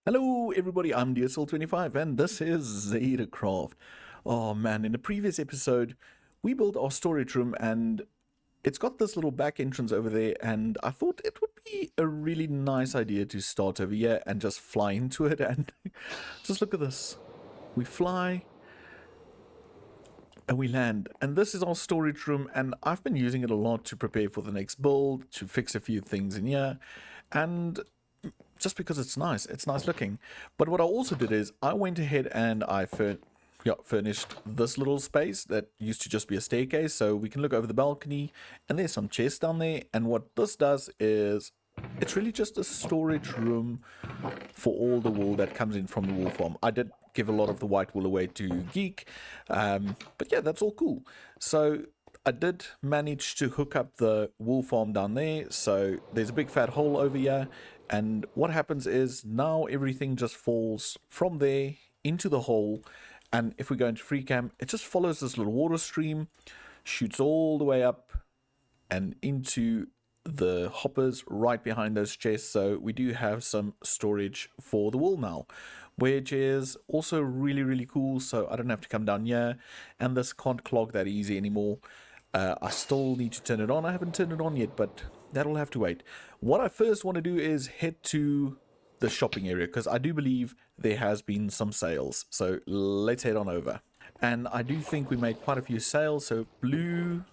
Hello everybody, I'm DSL25 and this is ZetaCraft. Oh man, in the previous episode, we built our storage room and it's got this little back entrance over there, and I thought it would be a really nice idea to start over here and just fly into it. And just look at this. We fly and we land, and this is our storage room, and I've been using it a lot to prepare for the next build, to fix a few things in here, and just because it's nice looking. But what I also did is I went ahead and I furnished this little space that used to just be a staircase, so we can look over the balcony, and there's some chests down there. And what this does is it's really just a storage room for all the wool that comes in from the wool farm. I did give a lot of the white wool away to Geek, but yeah, that's all cool. So I did manage to hook up the wool farm down there, so there's a big fat hole over here, and what happens is now everything just falls from there into the hole. And if we go into free cam, it just follows this little water stream, shoots all the way up and into the hoppers right behind those chests. So we do have some storage for the wool now, which is also really cool. So I don't have to come down here, and this can't clog that easy anymore. I still need to turn it on. I haven't turned it on yet, but that'll have to wait. What I first want to do is head to the shopping area, because I do believe there has been some sales. So let's head on over. And I do think we made quite a few sales. So blue,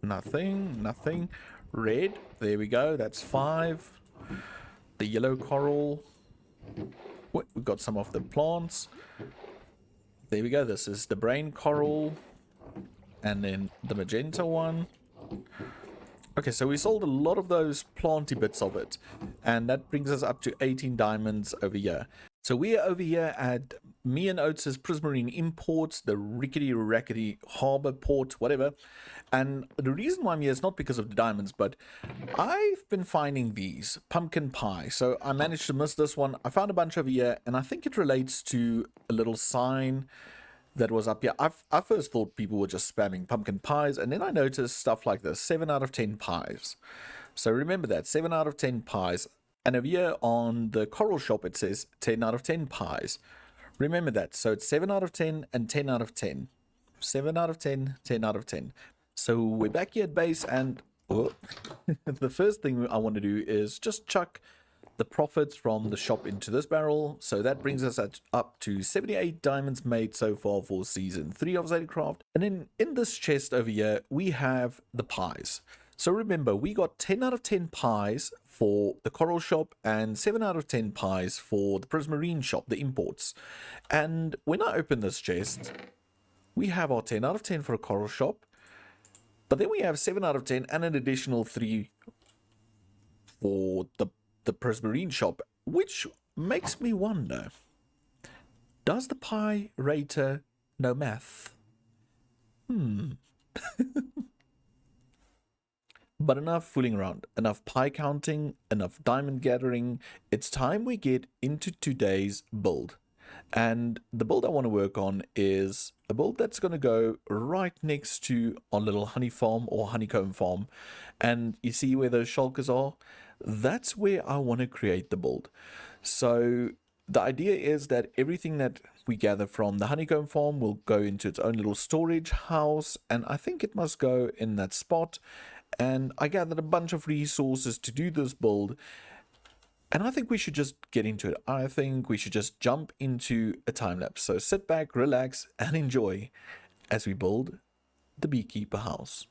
nothing. Red, there we go, that's 5. The yellow coral, we've got some of the plants. There we go, this is the brain coral. And then the magenta one. Okay, so we sold a lot of those planty bits of it, and that brings us up to 18 diamonds over here. So we are over here at me and Oates' Prismarine Imports, the rickety rackety harbor port, whatever. And the reason why I'm here is not because of the diamonds, but I've been finding these pumpkin pie. So I managed to miss this one. I found a bunch over here, and I think it relates to a little sign that was up here. I first thought people were just spamming pumpkin pies, and then I noticed stuff like this: 7 out of 10 pies. So remember that, 7 out of 10 pies. And over here on the coral shop it says 10 out of 10 pies. Remember that. So it's 7 out of 10 and 10 out of 10. 7 out of 10, 10 out of 10. So we're back here at base, and the first thing I want to do is just chuck the profits from the shop into this barrel. So that brings us up to 78 diamonds made so far for season 3 of ZetaCraft. And then in this chest over here we have the pies. So remember, we got 10 out of 10 pies for the coral shop and 7 out of 10 pies for the Prismarine shop, the imports. And when I open this chest, we have our 10 out of 10 for a coral shop, but then we have 7 out of 10 and an additional 3 for the Prismarine shop, which makes me wonder, does the pie rater know math? But enough fooling around, enough pie counting, enough diamond gathering. It's time we get into today's build. And the build I want to work on is a build that's going to go right next to our little honey farm or honeycomb farm. And you see where those shulkers are? That's where I want to create the build. So the idea is that everything that we gather from the honeycomb farm will go into its own little storage house, and I think it must go in that spot. And I gathered a bunch of resources to do this build, and I think we should just get into it. I think we should just jump into a time lapse. So sit back, relax, and enjoy as we build the beekeeper house.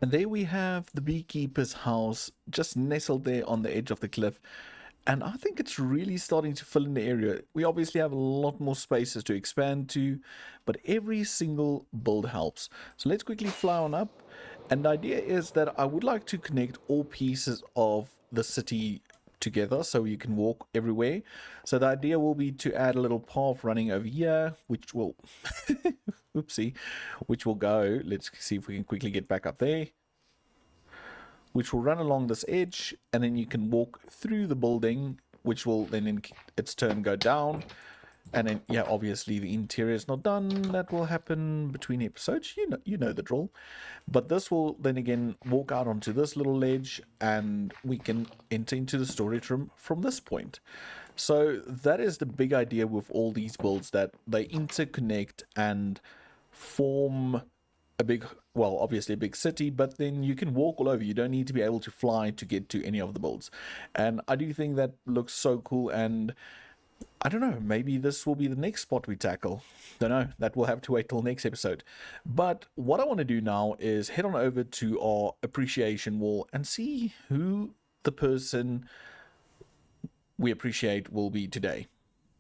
And there we have the beekeeper's house, just nestled there on the edge of the cliff. And I think it's really starting to fill in the area. We obviously have a lot more spaces to expand to, but every single build helps. So let's quickly fly on up. And the idea is that I would like to connect all pieces of the city together so you can walk everywhere. So the idea will be to add a little path running over here, which will oopsie, which will go, let's see if we can quickly get back up there, which will run along this edge, and then you can walk through the building, which will then in its turn go down. And then, yeah, obviously the interior is not done. That will happen between episodes. You know the drill. But this will then again walk out onto this little ledge, and we can enter into the storage room from this point. So that is the big idea with all these builds, that they interconnect and form a big, well, obviously a big city, but then you can walk all over. You don't need to be able to fly to get to any of the builds. And I do think that looks so cool, and I don't know, maybe this will be the next spot we tackle. Don't know, that will have to wait till next episode. But what I want to do now is head on over to our appreciation wall and see who the person we appreciate will be today.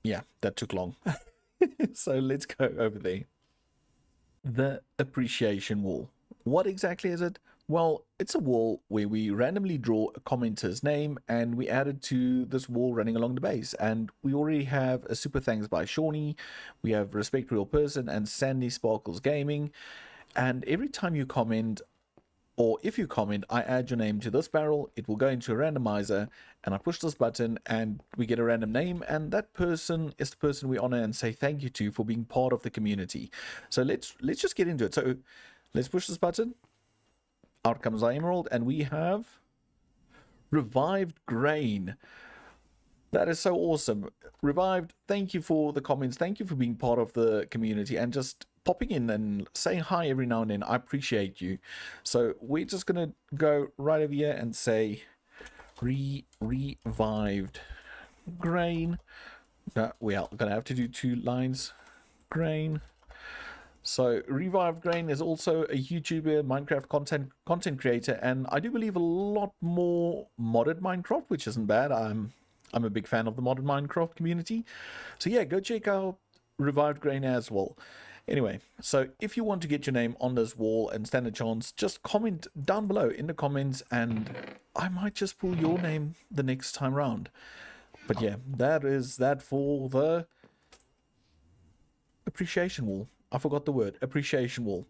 Yeah, that took long. So let's go over there. The appreciation wall. What exactly is it? Well, it's a wall where we randomly draw a commenter's name and we add it to this wall running along the base. And we already have a super thanks by Shawnee, we have Respect Real Person and Sandy Sparkles Gaming. And every time you comment, or if you comment, I add your name to this barrel, it will go into a randomizer, and I push this button and we get a random name, and that person is the person we honor and say thank you to for being part of the community. So let's just get into it. So let's push this button. Out comes our emerald, and we have Revived Grain. That is so awesome. Revived, thank you for the comments. Thank you for being part of the community and just popping in and saying hi every now and then. I appreciate you. So we're just going to go right over here and say Revived Grain. We are going to have to do 2 lines. Grain. So Revived Grain is also a YouTuber, Minecraft content creator, and I do believe a lot more modded Minecraft, which isn't bad. I'm a big fan of the modded Minecraft community. So yeah, go check out Revived Grain as well. Anyway, so if you want to get your name on this wall and stand a chance, just comment down below in the comments and I might just pull your name the next time round. But yeah, that is that for the appreciation wall. I forgot the word, appreciation wall.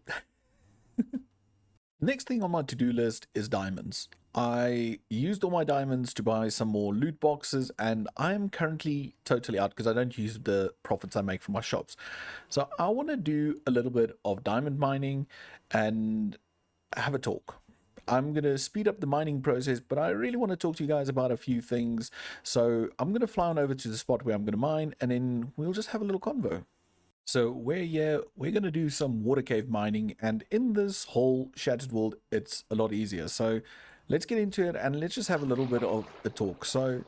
Next thing on my to-do list is diamonds. I used all my diamonds to buy some more loot boxes, and I'm currently totally out because I don't use the profits I make from my shops. So I want to do a little bit of diamond mining and have a talk. I'm going to speed up the mining process, but I really want to talk to you guys about a few things. So I'm going to fly on over to the spot where I'm going to mine, and then we'll just have a little convo. So we're going to do some water cave mining, and in this whole shattered world, it's a lot easier. So let's get into it and let's just have a little bit of a talk. So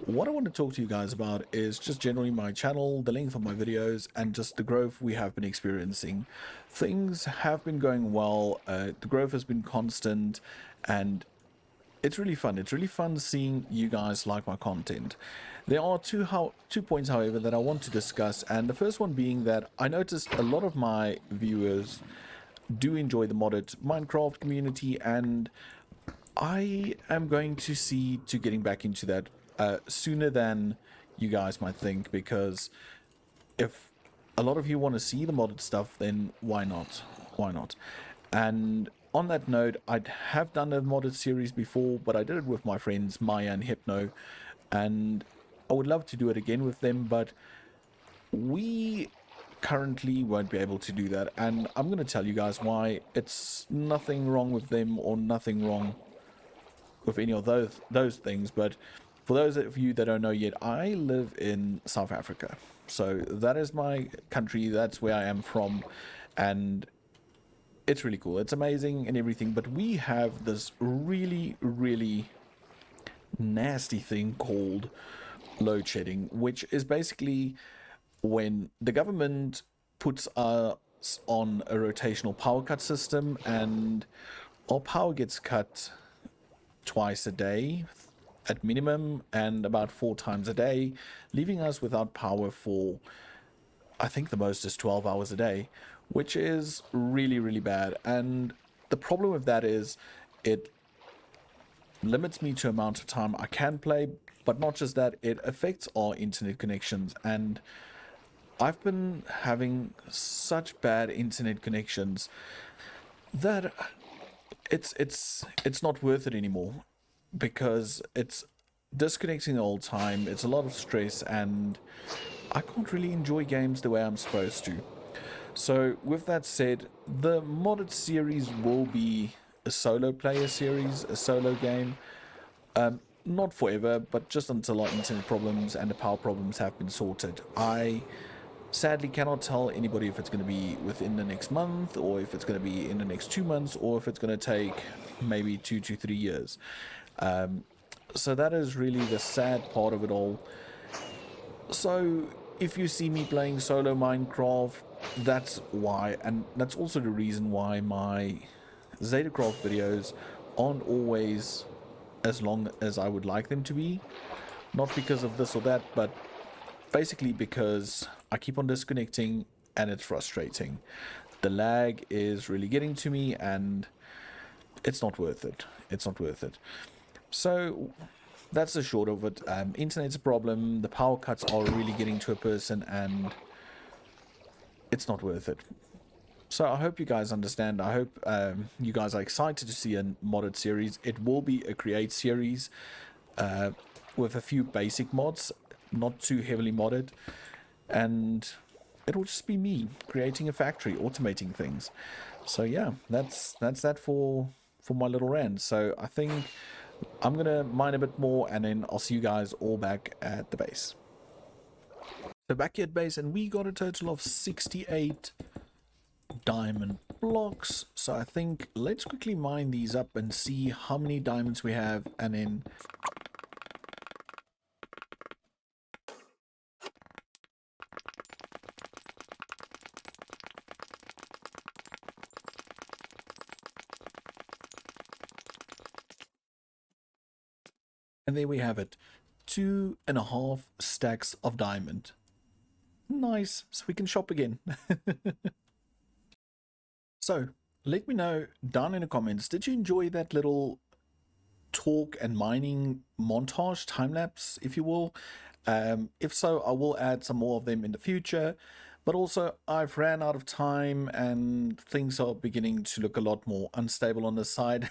what I want to talk to you guys about is just generally my channel, the length of my videos, and just the growth we have been experiencing. Things have been going well, the growth has been constant, and it's really fun. It's really fun seeing you guys like my content. There are two points, however, that I want to discuss, and the first one being that I noticed a lot of my viewers do enjoy the modded Minecraft community, and I am going to see to getting back into that sooner than you guys might think, because if a lot of you want to see the modded stuff, then why not? Why not? And on that note, I have done a modded series before, but I did it with my friends Maya and Hypno, and I would love to do it again with them, but we currently won't be able to do that, and I'm going to tell you guys why. It's nothing wrong with them or nothing wrong with any of those things, but for those of you that don't know yet, I live in South Africa. So that is my country, that's where I am from, and it's really cool. It's amazing and everything, but we have this really, really nasty thing called load shedding, which is basically when the government puts us on a rotational power cut system, and our power gets cut twice a day at minimum and about 4 times a day, leaving us without power for, I think the most is 12 hours a day, which is really, really bad. And the problem with that is it limits me to amount of time I can play, but not just that, it affects our internet connections. And I've been having such bad internet connections that it's not worth it anymore, because it's disconnecting all the time. It's a lot of stress, and I can't really enjoy games the way I'm supposed to. So with that said, the modded series will be a solo player series, a solo game. Not forever, but just until our internet problems and the power problems have been sorted. I sadly cannot tell anybody if it's going to be within the next month, or if it's going to be in the next 2 months, or if it's going to take maybe 2 to 3 years. So that is really the sad part of it all. So if you see me playing solo Minecraft, that's why, and that's also the reason why my ZetaCraft videos aren't always as long as I would like them to be. Not because of this or that, but basically because I keep on disconnecting and it's frustrating. The lag is really getting to me, and it's not worth it. It's not worth it. So that's the short of it. Internet's a problem. The power cuts are really getting to a person, and it's not worth it. So I hope you guys understand. I hope you guys are excited to see a modded series. It will be a create series with a few basic mods, not too heavily modded, and it'll just be me creating a factory, automating things. So yeah, that's that for my little rant. So I think I'm gonna mine a bit more, and then I'll see you guys all back at the base. So back here at base, and we got a total of 68 diamond blocks. So I think let's quickly mine these up and see how many diamonds we have, and then there we have it, 2.5 stacks of diamond. Nice, so we can shop again. So let me know down in the comments, did you enjoy that little talk and mining montage, time-lapse if you will? If so, I will add some more of them in the future, but also I've ran out of time and things are beginning to look a lot more unstable on this side.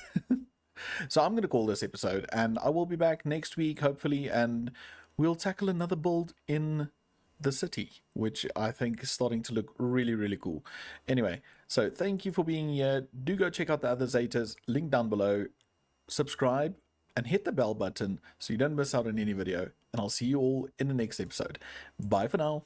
So I'm going to call this episode, and I will be back next week hopefully, and we'll tackle another build in the city, which I think is starting to look really, really cool. Anyway, so thank you for being here. Do go check out the other Zetas, link down below. Subscribe and hit the bell button so you don't miss out on any video. And I'll see you all in the next episode. Bye for now.